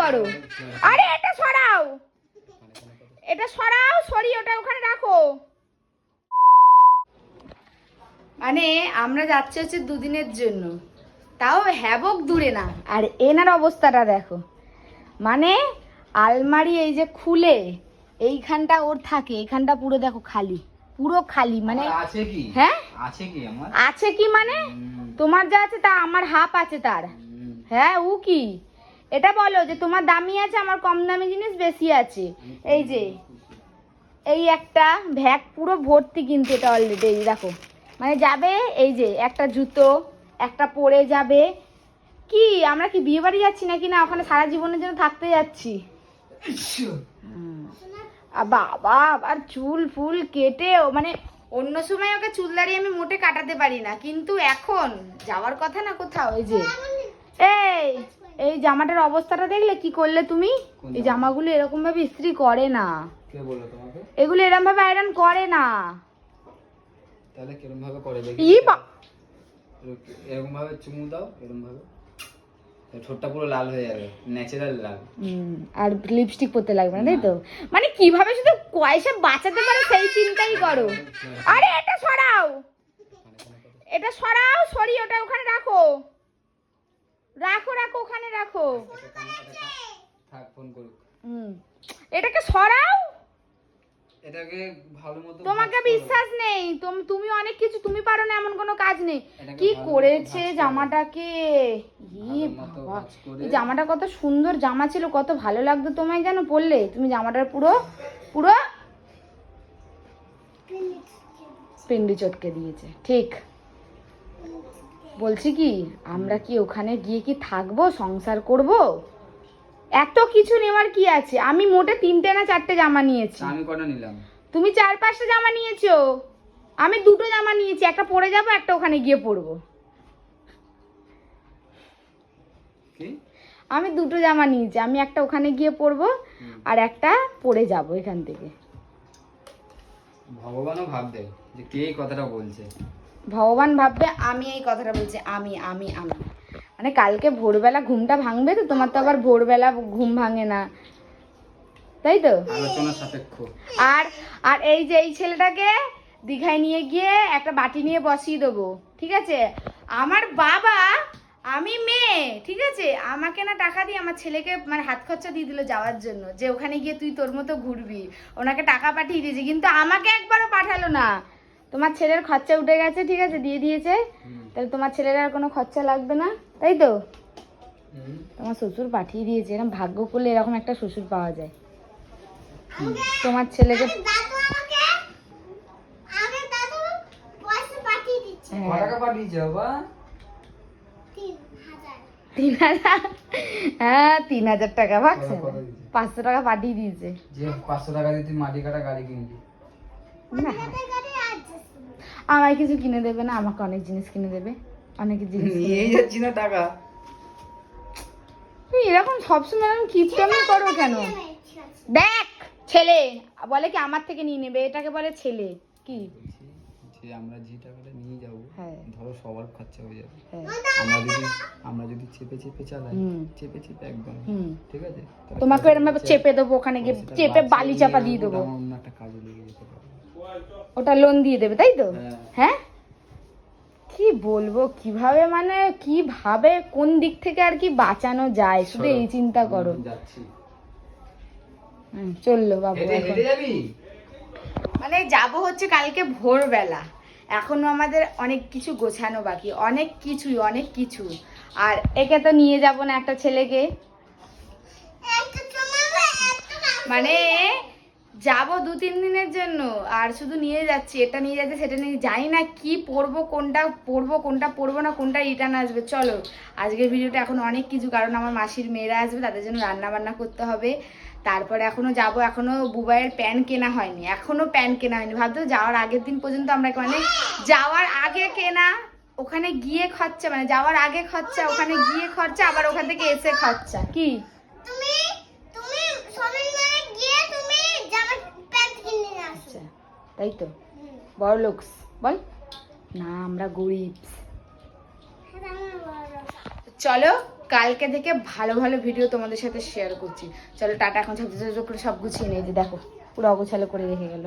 করো। আরে এটা সরাও, এটা সরাও, সরিয়ে ওটা ওখানে রাখো। মানে আমরা যাচ্ছি হচ্ছে দুদিনের জন্য, তাও হ্যাবক দূরে না। আর এনার অবস্থাটা দেখো, মানে আলমারি এই যে খুলে এইখানটা ওর থাকে, এইখানটা পুরো দেখো খালি, পুরো খালি। মানে আছে কি? হ্যাঁ আছে কি আমার? আছে কি মানে তোমার যা আছে তা আমার হাফ আছে তার। হ্যাঁ ও কি এটা বলো যে তোমার দামি আছে, আমার কম দামি জিনিস বেশি আছে। এই যে এই একটা ভ্যাগ পুরো ভর্তি, কিন্তু এটা অলরেডি এই দেখো, মানে যাবে এই যে একটা জুতো একটা পরে যাবে। কি আমরা কি বিয়ে বাড়ি যাচ্ছি নাকি না ওখানে সারা জীবনের জন্য থাকতে যাচ্ছি? বাবা আর চুল ফুল কেটেও, মানে অন্য সময় ওকে চুল দাঁড়িয়ে আমি মোটে কাটাতে পারি না, কিন্তু এখন যাওয়ার কথা না কোথাও। এই যে এই এই জামাটার অবস্থাটা দেখলে কি করলে তুমি? এই জামাগুলো এরকম ভাবে ইস্ত্রি করে না। কে বললো তোমাকে? এগুলো এরকম ভাবে আয়রন করে না। তাহলে কিরকম ভাবে করে দেখি? এরকম ভাবে চুমু দাও, এরকম ভাবে ঠোঁটটা পুরো লাল হয়ে যাবে, ন্যাচারাল লাল। আর লিপস্টিক পরতে লাগবে না, তাই তো? মানে কিভাবে শুধু পয়সা বাঁচাতে পারে সেই চিন্তাই করো। আরে এটা সরাও, এটা সরাও, সরিয়ে ওটা ওখানে রাখো, রাখো রাখো ওখানে রাখো। থাক, ফোন করুক। এটাকে সরাও। এটাকে ভালোমতো তোমাকে বিশ্বাস নেই, তুমি অনেক কিছু তুমি পারো না এমন কোনো কাজ নেই। কি করেছে জামাটাকে! বাবা এই জামাটা কত সুন্দর জামা ছিল, কত ভালো লাগতো তোমায়, জানো পরলে তুমি জামাটার পুরো পুরো পিন্ডি চটকে দিয়েছে। ঠিক বলছি কি, আমরা কি ওখানে গিয়ে কি থাকবো, সংসার করব? এত কিছু নেওয়ার কি আছে? আমি মোটে 3টে না 4টে জামা নিয়েছি। আমি কটা নিলাম? তুমি 4-5টা জামা নিয়েছো, আমি 2টো জামা নিয়েছি। একটা পরে যাবো, একটা ওখানে গিয়ে পরবো। কি? আমি 2টো জামা নিয়েছি, আমি একটা ওখানে গিয়ে পরবো আর একটা পরে যাব এখান থেকে। ভগবানও ভাববে যে কে এই কথাটা বলছে। ভগবান ভাববে আমি এই কথাটা বলছি। আমি আমি আমি মানে কালকে ভোরবেলা ঘুমটা ভাঙবে তো, তোমার তো আবার ভোরবেলা ঘুম ভাঙে না, তাই তো? আলোচনা সাপেক্ষ। আর আর এই যে এই ছেলেটাকে দীঘায় নিয়ে গিয়ে একটা বাটি নিয়ে বসিয়ে দেবো, ঠিক আছে? আমার বাবা, আমি মেয়ে, ঠিক আছে? আমাকে না টাকা দিয়ে আমার ছেলেকে মানে হাত খরচা দিয়ে দিল যাওয়ার জন্য, যে ওখানে গিয়ে তুই তোর মতো ঘুরবি। ওনাকে টাকা পাঠিয়ে দিয়েছে, কিন্তু আমাকে একবারও পাঠালো না। তোমার ছেলের খরচা উঠে গেছে, ঠিক আছে, দিয়ে দিয়েছে, তাহলে তোমার ছেলের আর কোনো খরচা লাগবে না, তাই তো? তোমার শ্বশুর পাঠিয়ে দিয়েছে। এরকম ভাগ্য করলে এরকম একটা শ্বশুর পাওয়া যায়। তোমার ছেলেকে টাকা পাঠিয়েছে বাবা? 3,000। হ্যাঁ 3,000 টাকা ভাগছে, 500 টাকা পাঠিয়ে দিয়েছে। যে 500 টাকা দিয়ে তুই মাটি কাটা গাড়ি কিনবি? না আমায় কিছু কিনে দেবে না, আমাকে অনেক জিনিস কিনে দেবে, অনেক জিনিস নিয়ে যাচ্ছি না টাকা। তুমি এরকম সবসময় এরকম কিপটামি করো কেন? দেখ ছেলে বলে কি আমার থেকে নিয়ে নেবে, এটাকে বলে ছেলে। কি যে আমরা যে টাকাটা নিয়ে যাবো, হ্যাঁ ধরো সবার খরচা হয়ে যাবে। হ্যাঁ আমরা যদি চেপে চেপে চালাই, চেপে চেপে একদম, ঠিক আছে? তোমাকে এরকম ভাবে চেপে দেবো, ওখানে গিয়ে চেপে বালি চাপা দিয়ে দেবো, অন্য একটা কাজে লেগে যেতে পারে। ওটা লোন দিয়ে দেবে, তাই তো? হ্যাঁ কি বলবো, কিভাবে মানে কিভাবে কোন দিক থেকে আর কি বাঁচানো যায়, শুধু এই চিন্তা করো। চললো বাবু এখন। মানে যাব হচ্ছে কালকে ভোরবেলা, এখনো আমাদের অনেক কিছু গোছানো বাকি, অনেক কিছু। আর একে তো নিয়ে যাব না, একটা ছেলেকে, মানে যাব 2-3 দিনের জন্য, আর শুধু নিয়ে যাচ্ছি, এটা নিয়ে যাচ্ছে সেটা নিয়ে, জানি না কি পরবো, কোনটা পরবো না, কোনটা রিটার্ন আসবে। চলো আজকের ভিডিওটা এখন অনেক কিছু, কারণ আমার মাসির মেয়েরা আসবে, তাদের জন্য রান্না বান্না করতে হবে। তারপরে এখনো যাব, এখনো বুবাইয়ের প্যান্ট কেনা হয়নি, ভাবতো যাওয়ার আগের দিন পর্যন্ত আমরা, মানে যাওয়ার আগে কেনা, ওখানে গিয়ে খরচা, মানে যাওয়ার আগে খরচা, ওখানে গিয়ে খরচা, আবার ওখান থেকে এসে খরচা। কি তাই তো? বড় লোকস বল না, আমরা গরিব। চলো কালকে থেকে ভালো ভালো ভিডিও তোমাদের সাথে শেয়ার করছি। চলো টাটা, এখন ঝপঝপ করে সব গুছিয়ে নিয়ে যে দেখো পুরো অগোছালো করে রেখে গেল।